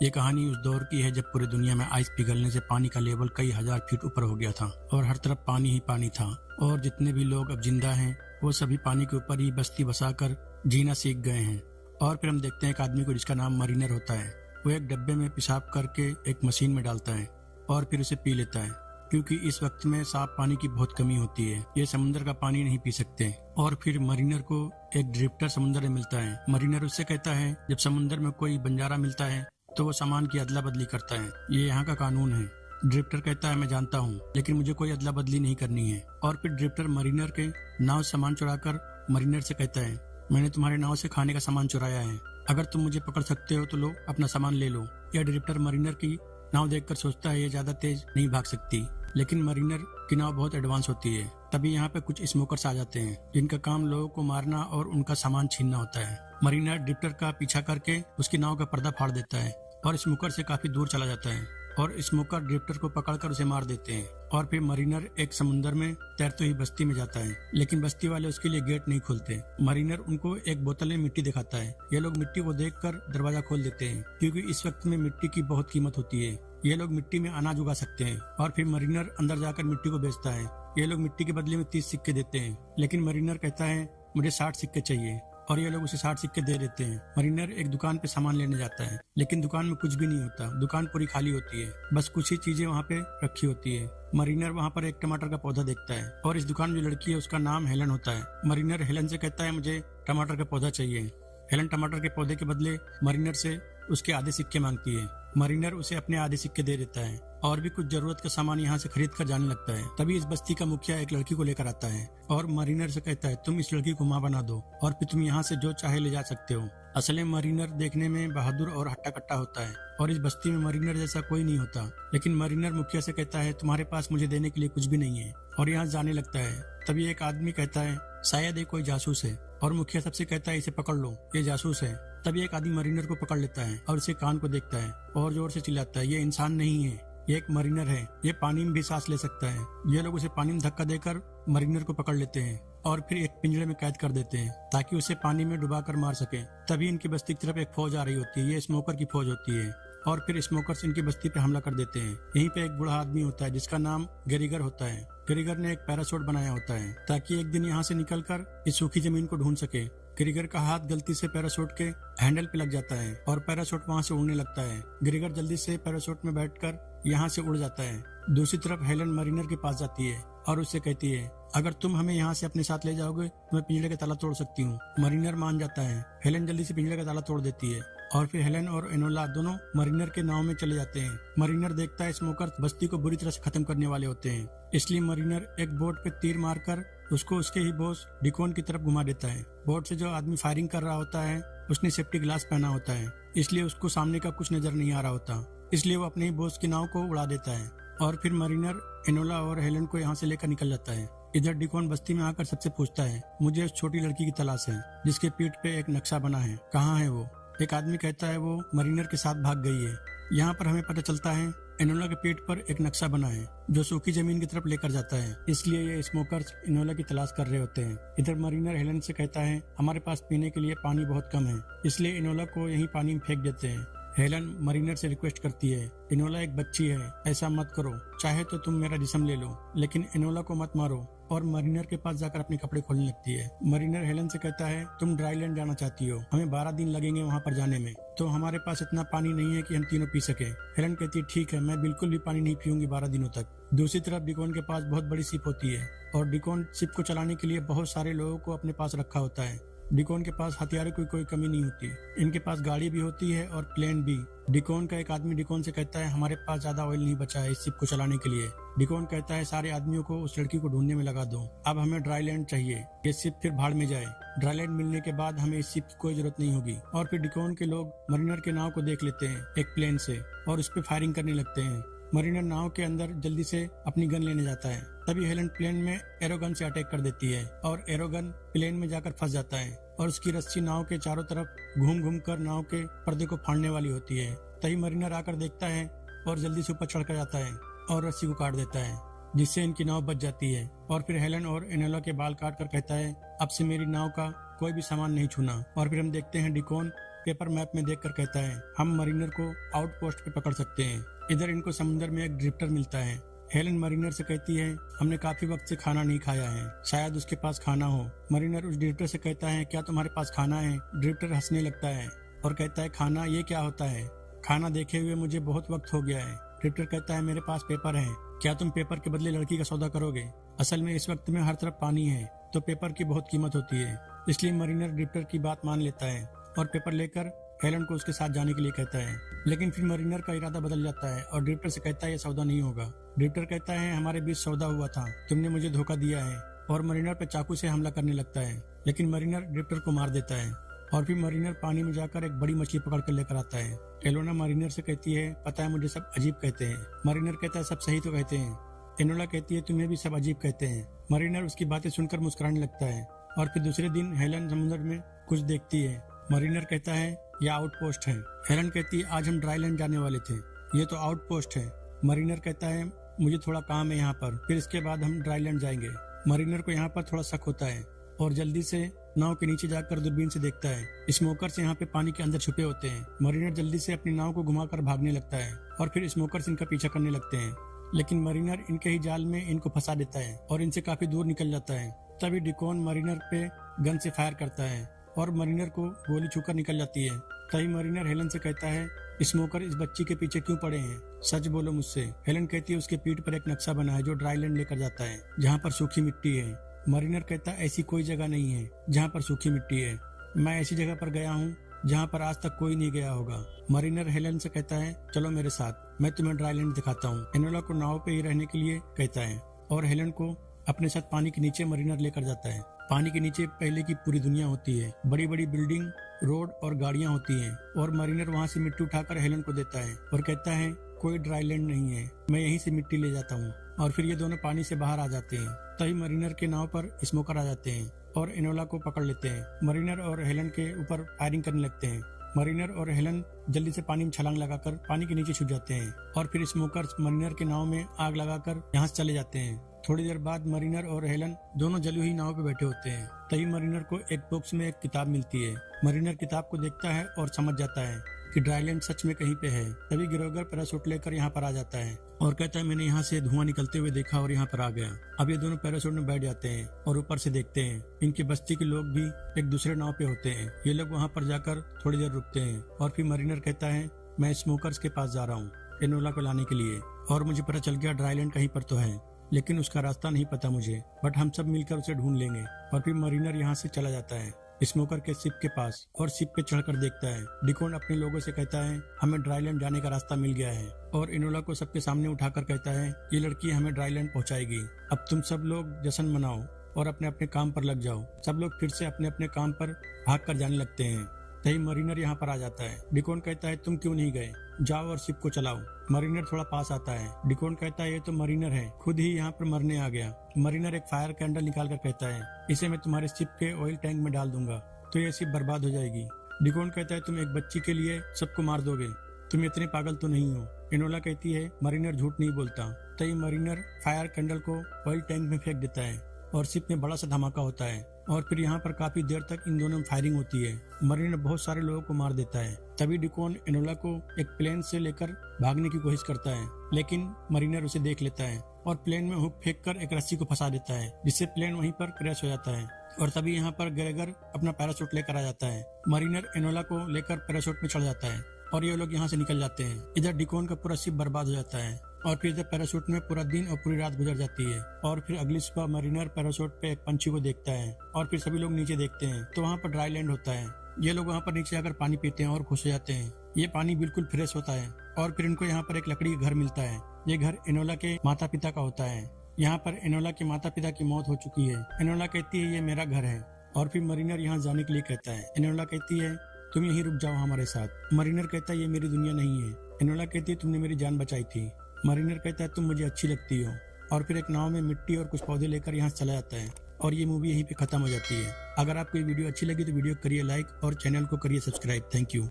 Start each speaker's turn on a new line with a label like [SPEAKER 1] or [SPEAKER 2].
[SPEAKER 1] ये कहानी उस दौर की है जब पूरी दुनिया में आइस पिघलने से पानी का लेवल कई हजार फीट ऊपर हो गया था और हर तरफ पानी ही पानी था। और जितने भी लोग अब जिंदा हैं वो सभी पानी के ऊपर ही बस्ती बसाकर जीना सीख गए हैं। और फिर हम देखते हैं एक आदमी को जिसका नाम मरीनर होता है। वो एक डब्बे में पेशाब करके एक मशीन में डालता है और फिर उसे पी लेता है, क्योंकि इस वक्त में साफ पानी की बहुत कमी होती है। ये समुद्र का पानी नहीं पी सकते। और फिर मरीनर को एक ड्रिफ्टर समुद्र में मिलता है। मरीनर उससे कहता है जब समुद्र में कोई बंजारा मिलता है तो वो सामान की अदला बदली करता है, ये यहाँ का कानून है। ड्रिफ्टर कहता है मैं जानता हूँ, लेकिन मुझे कोई अदला बदली नहीं करनी है। और फिर ड्रिफ्टर मरीनर के नाव से सामान चुराकर मरीनर से कहता है मैंने तुम्हारे नाव से खाने का सामान चुराया है, अगर तुम मुझे पकड़ सकते हो तो लो अपना सामान ले लो। यह ड्रिफ्टर मरीनर की नाव देखकर सोचता है ये ज्यादा तेज नहीं भाग सकती, लेकिन मरीनर की नाव बहुत एडवांस होती है। तभी यहाँ पे कुछ स्मोकर्स आ जाते हैं जिनका काम लोगों को मारना और उनका सामान छीनना होता है। मरीनर ड्रिफ्टर का पीछा करके उसकी नाव का पर्दा फाड़ देता है और स्मोकर से काफी दूर चला जाता है और स्मोकर ड्रिफ्टर को पकड़कर उसे मार देते हैं। और फिर मरीनर एक समुद्र में तैरते हुई बस्ती में जाता है, लेकिन बस्ती वाले उसके लिए गेट नहीं खोलते। मरीनर उनको एक बोतल में मिट्टी दिखाता है। ये लोग मिट्टी को देखकर दरवाजा खोल देते हैं, क्योंकि इस वक्त में मिट्टी की बहुत कीमत होती है। ये लोग मिट्टी में अनाज उगा सकते हैं। और फिर मरीनर अंदर जाकर मिट्टी को बेचता है। ये लोग मिट्टी के बदले में 30 सिक्के देते हैं, लेकिन मरीनर कहता है मुझे 60 सिक्के चाहिए और ये लोग उसे 60 सिक्के दे देते हैं। मरीनर एक दुकान पे सामान लेने जाता है, लेकिन दुकान में कुछ भी नहीं होता। दुकान पूरी खाली होती है, बस कुछ ही चीजें वहाँ पे रखी होती है। मरीनर वहाँ पर एक टमाटर का पौधा देखता है और इस दुकान में जो लड़की है उसका नाम हेलन होता है। मरीनर हेलन से कहता है मुझे टमाटर का पौधा चाहिए। हेलन टमाटर के पौधे के बदले मरीनर से उसके आधे सिक्के मांगती है। मरीनर उसे अपने आधे सिक्के दे देता है और भी कुछ जरूरत का सामान यहाँ से खरीद कर जाने लगता है। तभी इस बस्ती का मुखिया एक लड़की को लेकर आता है और मरीनर से कहता है तुम इस लड़की को माँ बना दो और फिर तुम यहाँ से जो चाहे ले जा सकते हो। असल में मरीनर देखने में बहादुर और हट्टा कट्टा होता है और इस बस्ती में मरीनर जैसा कोई नहीं होता। लेकिन मरीनर मुखिया से कहता है तुम्हारे पास मुझे देने के लिए कुछ भी नहीं है और यहाँ जाने लगता है। तभी एक आदमी कहता है शायद ये कोई जासूस है और मुखिया सबसे कहता है इसे पकड़ लो, ये जासूस है। तभी एक आदमी मरीनर को पकड़ लेता है और उसे कान को देखता है और जोर से चिल्लाता है ये इंसान नहीं है, ये एक मरीनर है, ये पानी में भी सांस ले सकता है। ये लोग उसे पानी में धक्का देकर मरीनर को पकड़ लेते हैं और फिर एक पिंजरे में कैद कर देते हैं ताकि उसे पानी में डुबाकर मार सके। तभी इनकी बस्ती की तरफ एक फौज आ रही होती है। ये स्मोकर की फौज होती है और फिर स्मोकर्स इनकी बस्ती पे हमला कर देते हैं। यहीं पे एक बूढ़ा आदमी होता है जिसका नाम गेरिगर होता है। गेरिगर ने एक पैराशूट बनाया होता है ताकि एक दिन यहाँ से निकलकर इस सूखी जमीन को ढूंढ सके। गेरिगर का हाथ गलती से पैराशूट के हैंडल पे लग जाता है और पैराशूट वहाँ से उड़ने लगता है। गेरिगर जल्दी से पैराशूट में बैठकर यहाँ से उड़ जाता है। दूसरी तरफ हेलन मरीनर के पास जाती है और उससे कहती है अगर तुम हमें यहाँ से अपने साथ ले जाओगे तो मैं पिंजरे का ताला तोड़ सकती हूँ। मरीनर मान जाता है। हेलन जल्दी से पिंजरे का ताला तोड़ देती है और फिर हेलन और एनोला दोनों मरीनर के नाव में चले जाते हैं। मरीनर देखता है स्मोकर बस्ती को बुरी तरह से खत्म करने वाले होते हैं, इसलिए मरीनर एक बोट पे तीर मारकर उसको उसके ही बॉस डिकोन की तरफ घुमा देता है। बोट से जो आदमी फायरिंग कर रहा होता है उसने सेफ्टी ग्लास पहना होता है, इसलिए उसको सामने का कुछ नजर नहीं आ रहा होता, इसलिए वो अपने ही बॉस की नाव को उड़ा देता है। और फिर मरीनर एनोला और हेलन को यहाँ से लेकर निकल जाता है। इधर डिकोन बस्ती में आकर सबसे पूछता है मुझे उस छोटी लड़की की तलाश है जिसके पीठ पे एक नक्शा बना है, कहाँ है वो? एक आदमी कहता है वो मरीनर के साथ भाग गई है। यहाँ पर हमें पता चलता है एनोला के पेट पर एक नक्शा बना है जो सूखी जमीन की तरफ लेकर जाता है, इसलिए ये स्मोकर्स एनोला की तलाश कर रहे होते हैं। इधर मरीनर हेलन से कहता है हमारे पास पीने के लिए पानी बहुत कम है, इसलिए एनोला को यहीं पानी में फेंक देते हैं। हेलन मरीनर से रिक्वेस्ट करती है एनोला एक बच्ची है, ऐसा मत करो, चाहे तो तुम मेरा जिस्म ले लो, लेकिन एनोला को मत मारो। और मरीनर के पास जाकर अपने कपड़े खोलने लगती है। मरीनर हेलन से कहता है तुम ड्राईलैंड जाना चाहती हो, हमें 12 दिन लगेंगे वहाँ पर जाने में, तो हमारे पास इतना पानी नहीं है कि हम तीनों पी सके। हेलन कहती है ठीक है, मैं बिल्कुल भी पानी नहीं पीऊंगी 12 दिनों तक। दूसरी तरफ डिकोन के पास बहुत बड़ी शिप होती है और डिकोन शिप को चलाने के लिए बहुत सारे लोगों को अपने पास रखा होता है। डिकोन के पास हथियारों की कोई कमी नहीं होती, इनके पास गाड़ी भी होती है और प्लेन भी। डिकोन का एक आदमी डिकोन से कहता है हमारे पास ज्यादा ऑयल नहीं बचा है इस शिप को चलाने के लिए। डिकोन कहता है सारे आदमियों को उस लड़की को ढूंढने में लगा दो, अब हमें ड्राईलैंड चाहिए, ये शिप फिर भाड़ में जाए। ड्राईलैंड मिलने के बाद हमें इस शिप की कोई जरूरत नहीं होगी। और फिर डिकोन के लोग मरीनर के नाव को देख लेते हैं एक प्लेन से और उस पर फायरिंग करने लगते हैं। मरीनर नाव के अंदर जल्दी से अपनी गन लेने जाता है, तभी हेलन प्लेन में एरोगन से अटैक कर देती है और एरोगन प्लेन में जाकर फंस जाता है और उसकी रस्सी नाव के चारों तरफ घूम घूम कर नाव के पर्दे को फाड़ने वाली होती है। तभी मरीनर आकर देखता है और जल्दी से ऊपर चढ़कर जाता है और रस्सी को काट देता है, जिससे इनकी नाव बच जाती है। और फिर हेलन और एनोला के बाल काट कर कहता है अब से मेरी नाव का कोई भी सामान नहीं छूना। और फिर हम देखते हैं डिकोन पेपर मैप में देखकर कहता है हम मरीनर को आउटपोस्ट पे पकड़ सकते हैं। इधर इनको समुद्र में एक ड्रिफ्टर मिलता है। हेलन मरीनर से कहती है हमने काफी वक्त से खाना नहीं खाया है, शायद उसके पास खाना हो। मरीनर उस ड्रिफ्टर से कहता है क्या तुम्हारे पास खाना है? ड्रिफ्टर हंसने लगता है और कहता है खाना ये क्या होता है? खाना देखे हुए मुझे बहुत वक्त हो गया है। ड्रिफ्टर कहता है मेरे पास पेपर है, क्या तुम पेपर के बदले लड़की का सौदा करोगे? असल में इस वक्त में हर तरफ पानी है तो पेपर की बहुत कीमत होती है, इसलिए मरीनर ड्रिफ्टर की बात मान लेता है और पेपर लेकर हेलन को उसके साथ जाने के लिए कहता है। लेकिन फिर मरीनर का इरादा बदल जाता है और ड्रिफ्टर से कहता है ये सौदा नहीं होगा। ड्रिफ्टर कहता है हमारे बीच सौदा हुआ था, तुमने मुझे धोखा दिया है, और मरीनर पे चाकू से हमला करने लगता है। लेकिन मरीनर ड्रिफ्टर को मार देता है और फिर मरीनर पानी में जाकर एक बड़ी मछली पकड़ कर लेकर आता है। एलोना मरीनर से कहती है पता है मुझे सब अजीब कहते हैं। मरीनर कहता है सब सही तो कहते हैं। एनोला कहती है तुम्हें भी सब अजीब कहते हैं। मरीनर उसकी बातें सुनकर मुस्कुराने लगता है और फिर दूसरे दिन हेलन समुद्र में कुछ देखती है। मरीनर कहता है यह आउटपोस्ट है। हेलन कहती है आज हम ड्राईलैंड जाने वाले थे, ये तो आउटपोस्ट है। मरीनर कहता है मुझे थोड़ा काम है यहाँ पर, फिर इसके बाद हम ड्राईलैंड जाएंगे। मरीनर को यहाँ पर थोड़ा शक होता है और जल्दी से नाव के नीचे जाकर दूरबीन से देखता है स्मोकर्स यहाँ पे पानी के अंदर छुपे होते हैं। मरीनर जल्दी से अपनी नाव को घुमाकर भागने लगता है और फिर स्मोकर्स इनका पीछा करने लगते हैं, लेकिन मरीनर इनके ही जाल में इनको फंसा देता है और इनसे काफी दूर निकल जाता है। तभी डिकॉन मरीनर पे गन से फायर करता है और मरीनर को गोली छूकर निकल जाती है। तभी मरीनर हेलन से कहता है स्मोकर इस बच्ची के पीछे क्यों पड़े हैं, सच बोलो मुझसे। हेलन कहती है उसके पीठ पर एक नक्शा बना है जो ड्राईलैंड लेकर जाता है जहाँ पर सूखी मिट्टी है। मरीनर कहता है ऐसी कोई जगह नहीं है जहाँ पर सूखी मिट्टी है, मैं ऐसी जगह पर गया हूँ जहाँ पर आज तक कोई नहीं गया होगा। मरीनर हेलन से कहता है चलो मेरे साथ, मैं तुम्हें ड्राईलैंड दिखाता हूँ। एनोला को नाव पे ही रहने के लिए कहता है और हेलन को अपने साथ पानी के नीचे मरीनर लेकर जाता है। पानी के नीचे पहले की पूरी दुनिया होती है, बड़ी बड़ी बिल्डिंग, रोड और गाड़ियाँ होती हैं और मरीनर वहाँ से मिट्टी उठाकर हेलन को देता है और कहता है कोई ड्राईलैंड नहीं है, मैं यहीं से मिट्टी ले जाता हूँ। और फिर ये दोनों पानी से बाहर आ जाते हैं। तभी मरीनर के नाव पर स्मोकर आ जाते हैं और एनोला को पकड़ लेते हैं। मरीनर और हेलन के ऊपर फायरिंग करने लगते हैं। मरीनर और हेलन जल्दी से पानी में छलांग लगाकर पानी के नीचे छुप जाते हैं और फिर स्मोकर्स मरीनर के नाव में आग लगाकर यहाँ से चले जाते हैं। थोड़ी देर बाद मरीनर और हेलन दोनों जली हुई नाव पे बैठे होते हैं। तभी मरीनर को एक बॉक्स में एक किताब मिलती है। मरीनर किताब को देखता है और समझ जाता है कि ड्राईलैंड सच में कहीं पे है। तभी गिरोगर पैराशूट लेकर यहाँ पर आ जाता है और कहता है मैंने यहाँ से धुआं निकलते हुए देखा और यहाँ पर आ गया। अब ये दोनों पैराशूट में बैठ जाते हैं और ऊपर से देखते हैं इनकी बस्ती के लोग भी एक दूसरे नाव पे होते हैं। ये लोग वहाँ पर जाकर थोड़ी देर रुकते हैं और फिर मरीनर कहता है मैं स्मोकर्स के पास जा रहा हूँ एनोला को लाने के लिए, और मुझे पता चल गया ड्राईलैंड कहीं पर तो है, लेकिन उसका रास्ता नहीं पता मुझे, बट हम सब मिलकर उसे ढूंढ लेंगे। और फिर मरीनर यहाँ से चला जाता है स्मोकर के शिप के पास और शिप पे चढ़कर देखता है। डिकॉन अपने लोगों से कहता है हमें ड्राईलैंड जाने का रास्ता मिल गया है और एनोला को सबके सामने उठाकर कहता है ये लड़की हमें ड्राईलैंड पहुंचाएगी। अब तुम सब लोग जश्न मनाओ और अपने अपने काम पर लग जाओ। सब लोग फिर से अपने अपने काम पर भाग कर जाने लगते हैं। तभी मरीनर यहाँ पर आ जाता है। डिकॉन कहता है तुम क्यों नहीं गए, जाओ और शिप को चलाओ। मरीनर थोड़ा पास आता है। डिकॉन कहता है ये तो मरीनर है, खुद ही यहाँ पर मरने आ गया। मरीनर एक फायर कैंडल निकाल कर कहता है इसे मैं तुम्हारे शिप के ऑयल टैंक में डाल दूंगा तो ये शिप बर्बाद हो जाएगी। डिकॉन कहता है तुम एक बच्ची के लिए सबको मार दोगे, तुम इतने पागल तो नहीं हो। एनोला कहती है मरीनर झूठ नहीं बोलता। तभी मरीनर फायर कैंडल को ऑयल टैंक में फेंक देता है और शिप में बड़ा सा धमाका होता है और फिर यहाँ पर काफी देर तक इन दोनों में फायरिंग होती है। मरीनर बहुत सारे लोगों को मार देता है। तभी डिकॉन एनोला को एक प्लेन से लेकर भागने की कोशिश करता है, लेकिन मरीनर उसे देख लेता है और प्लेन में हुक फेंक कर एक रस्सी को फंसा देता है, जिससे प्लेन वहीं पर क्रैश हो जाता है। और तभी यहाँ पर ग्रेगर अपना पैराशूट लेकर आ जाता है। मरीनर एनोला को लेकर पैराशूट में चढ़ जाता है और ये लोग यहाँ से निकल जाते हैं। इधर डिकॉन का पूरा शिप बर्बाद हो जाता है और फिर इधर पैराशूट में पूरा दिन और पूरी रात गुजर जाती है। और फिर अगली सुबह मरीनर पैराशूट पे एक पंछी को देखता है और फिर सभी लोग नीचे देखते हैं तो वहाँ पर ड्राईलैंड होता है। ये लोग वहाँ पर नीचे आकर पानी पीते हैं और खुश हो जाते हैं। ये पानी बिल्कुल फ्रेश होता है और फिर इनको यहाँ पर एक लकड़ी का घर मिलता है। ये घर एनोला के माता पिता का होता है। यहाँ पर एनोला के माता पिता की मौत हो चुकी है। एनोला कहती है ये मेरा घर है और फिर मरीनर यहाँ जाने के लिए कहता है। एनोला कहती है तुम यहीं रुक जाओ हमारे साथ। मरीनर कहता है ये मेरी दुनिया नहीं है। एनोला कहती है तुमने मेरी जान बचाई थी। मरीनर कहता है तुम मुझे अच्छी लगती हो और फिर एक नाव में मिट्टी और कुछ पौधे लेकर यहाँ से चला जाता है और ये मूवी यहीं पे खत्म हो जाती है। अगर आपको ये वीडियो अच्छी लगी तो वीडियो करिए लाइक और चैनल को करिए सब्सक्राइब। Thank you.